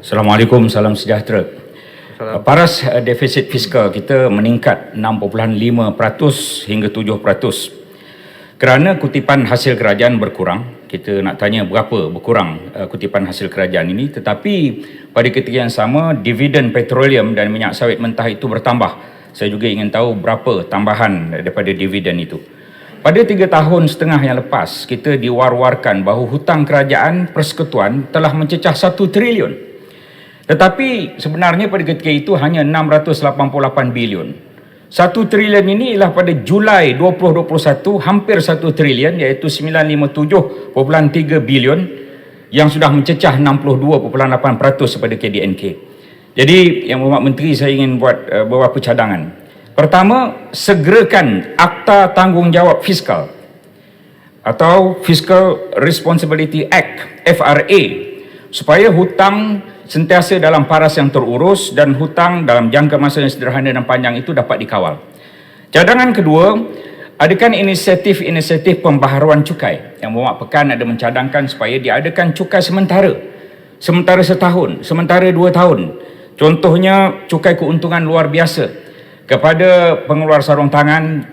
Assalamualaikum, salam sejahtera. Paras defisit fiskal kita meningkat 6.5% hingga 7%. Kerana kutipan hasil kerajaan berkurang, kita nak tanya berapa berkurang kutipan hasil kerajaan ini, tetapi pada ketika yang sama dividen petroleum dan minyak sawit mentah itu bertambah. Saya juga ingin tahu berapa tambahan daripada dividen itu. Pada 3 tahun setengah yang lepas, kita diwar-warkan bahawa hutang kerajaan persekutuan telah mencecah 1 trilion. Tetapi sebenarnya pada ketika itu hanya 688 bilion. 1 trilion ini ialah pada Julai 2021 hampir 1 trilion, iaitu 957.3 bilion yang sudah mencecah 62.8% pada KDNK. Jadi Yang Berhormat Menteri, saya ingin buat beberapa cadangan. Pertama, segerakan Akta Tanggungjawab Fiskal atau Fiscal Responsibility Act (FRA) supaya hutang sentiasa dalam paras yang terurus dan hutang dalam jangka masa yang sederhana dan panjang itu dapat dikawal. Cadangan kedua, adakan inisiatif pembaharuan cukai. Yang Berhormat Pekan ada mencadangkan supaya diadakan cukai sementara setahun, sementara 2 tahun. Contohnya cukai keuntungan luar biasa kepada pengeluar sarung tangan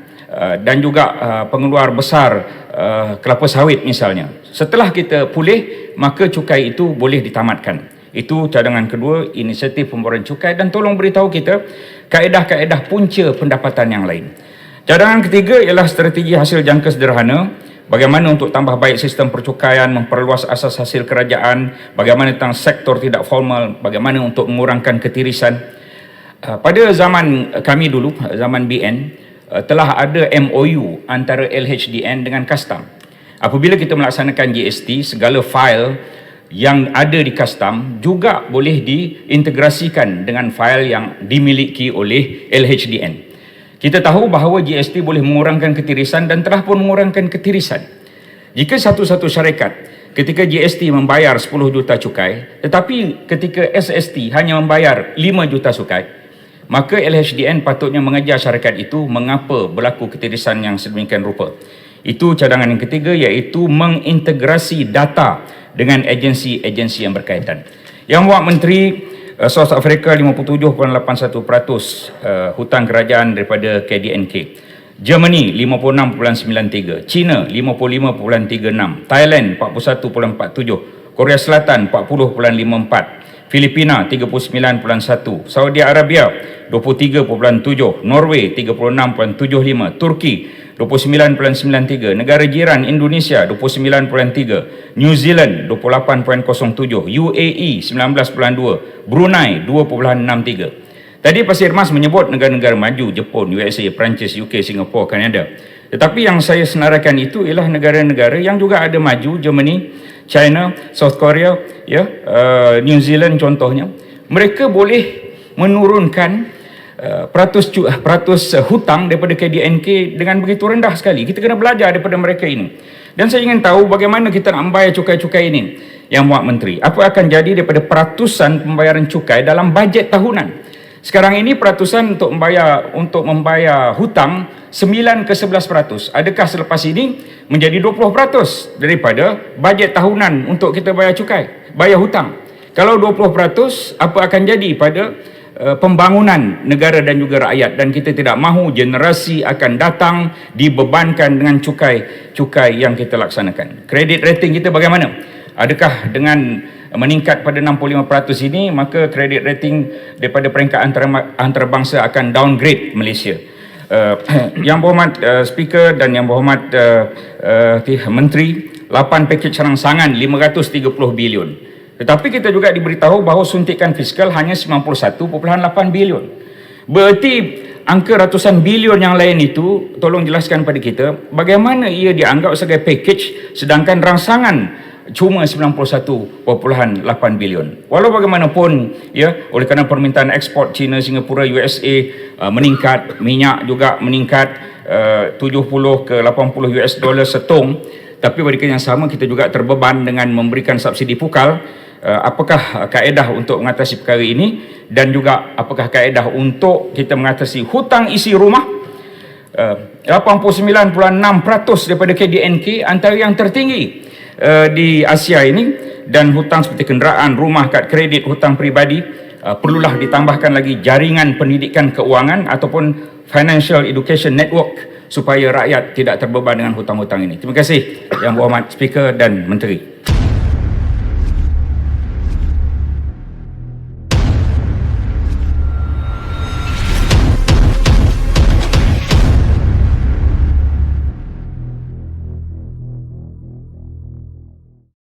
dan juga pengeluar besar kelapa sawit misalnya. Setelah kita pulih, maka cukai itu boleh ditamatkan. Itu cadangan kedua, inisiatif pembaharuan cukai, dan tolong beritahu kita kaedah-kaedah punca pendapatan yang lain. Cadangan ketiga ialah strategi hasil jangka sederhana. Bagaimana untuk tambah baik sistem percukaian, memperluas asas hasil kerajaan, bagaimana tentang sektor tidak formal, bagaimana untuk mengurangkan ketirisan. Pada zaman kami dulu, zaman BN, telah ada MOU antara LHDN dengan Custom. Apabila kita melaksanakan GST, segala fail yang ada di Custom juga boleh diintegrasikan dengan fail yang dimiliki oleh LHDN. Kita tahu bahawa GST boleh mengurangkan ketirisan dan telah pun mengurangkan ketirisan. Jika satu-satu syarikat ketika GST membayar 10 juta cukai, tetapi ketika SST hanya membayar 5 juta cukai, maka LHDN patutnya mengajar syarikat itu mengapa berlaku ketirisan yang sedemikian rupa. Itu cadangan yang ketiga, iaitu mengintegrasi data dengan agensi-agensi yang berkaitan. Yang Berhormat Menteri, South Africa 57.81% hutang kerajaan daripada KDNK. Germany 56.93%, China 55.36%, Thailand 41.47%, Korea Selatan 40.54%, Filipina 39.1%, Saudi Arabia 23.7%, Norway 36.75%, Turki 29.93%, negara jiran Indonesia 29.3%, New Zealand 28.07%, UAE 19.2%, Brunei 2.63%. Tadi Pasir Mas menyebut negara-negara maju, Jepun, USA, Perancis, UK, Singapura, Kanada. Tetapi yang saya senarakan itu ialah negara-negara yang juga ada maju, Germany, China, South Korea, New Zealand contohnya. Mereka boleh menurunkan peratus hutang daripada KDNK dengan begitu rendah sekali. Kita kena belajar daripada mereka ini. Dan saya ingin tahu bagaimana kita nak membayar cukai-cukai ini. Yang Berhormat Menteri, apa akan jadi daripada peratusan pembayaran cukai dalam bajet tahunan? Sekarang ini peratusan untuk membayar hutang 9 ke 11%. Adakah selepas ini menjadi 20% daripada bajet tahunan untuk kita bayar cukai, bayar hutang? Kalau 20%, apa akan jadi pada pembangunan negara dan juga rakyat? Dan kita tidak mahu generasi akan datang dibebankan dengan cukai yang kita laksanakan. Kredit rating kita bagaimana? Adakah dengan meningkat pada 65% ini, maka kredit rating daripada peringkat antarabangsa akan downgrade Malaysia? Yang Berhormat Speaker dan Yang Berhormat Menteri, 8 pakej rangsangan 530 bilion. Tetapi kita juga diberitahu bahawa suntikan fiskal hanya 91.8 bilion. Berarti angka ratusan bilion yang lain itu, tolong jelaskan pada kita bagaimana ia dianggap sebagai pakej sedangkan rangsangan cuma 91.8 bilion. Walau bagaimanapun, oleh kerana permintaan ekspor China, Singapura, USA meningkat, minyak juga meningkat 70 ke 80 US dollar setong, tapi pada ketika yang sama kita juga terbeban dengan memberikan subsidi pukal. Apakah kaedah untuk mengatasi perkara ini, dan juga apakah kaedah untuk kita mengatasi hutang isi rumah? 89.6% daripada KDNK, antara yang tertinggi di Asia ini, dan hutang seperti kenderaan, rumah, kad kredit, hutang peribadi, perlulah ditambahkan lagi jaringan pendidikan keuangan ataupun financial education network supaya rakyat tidak terbeban dengan hutang-hutang ini. Terima kasih Yang Berhormat Speaker dan Menteri.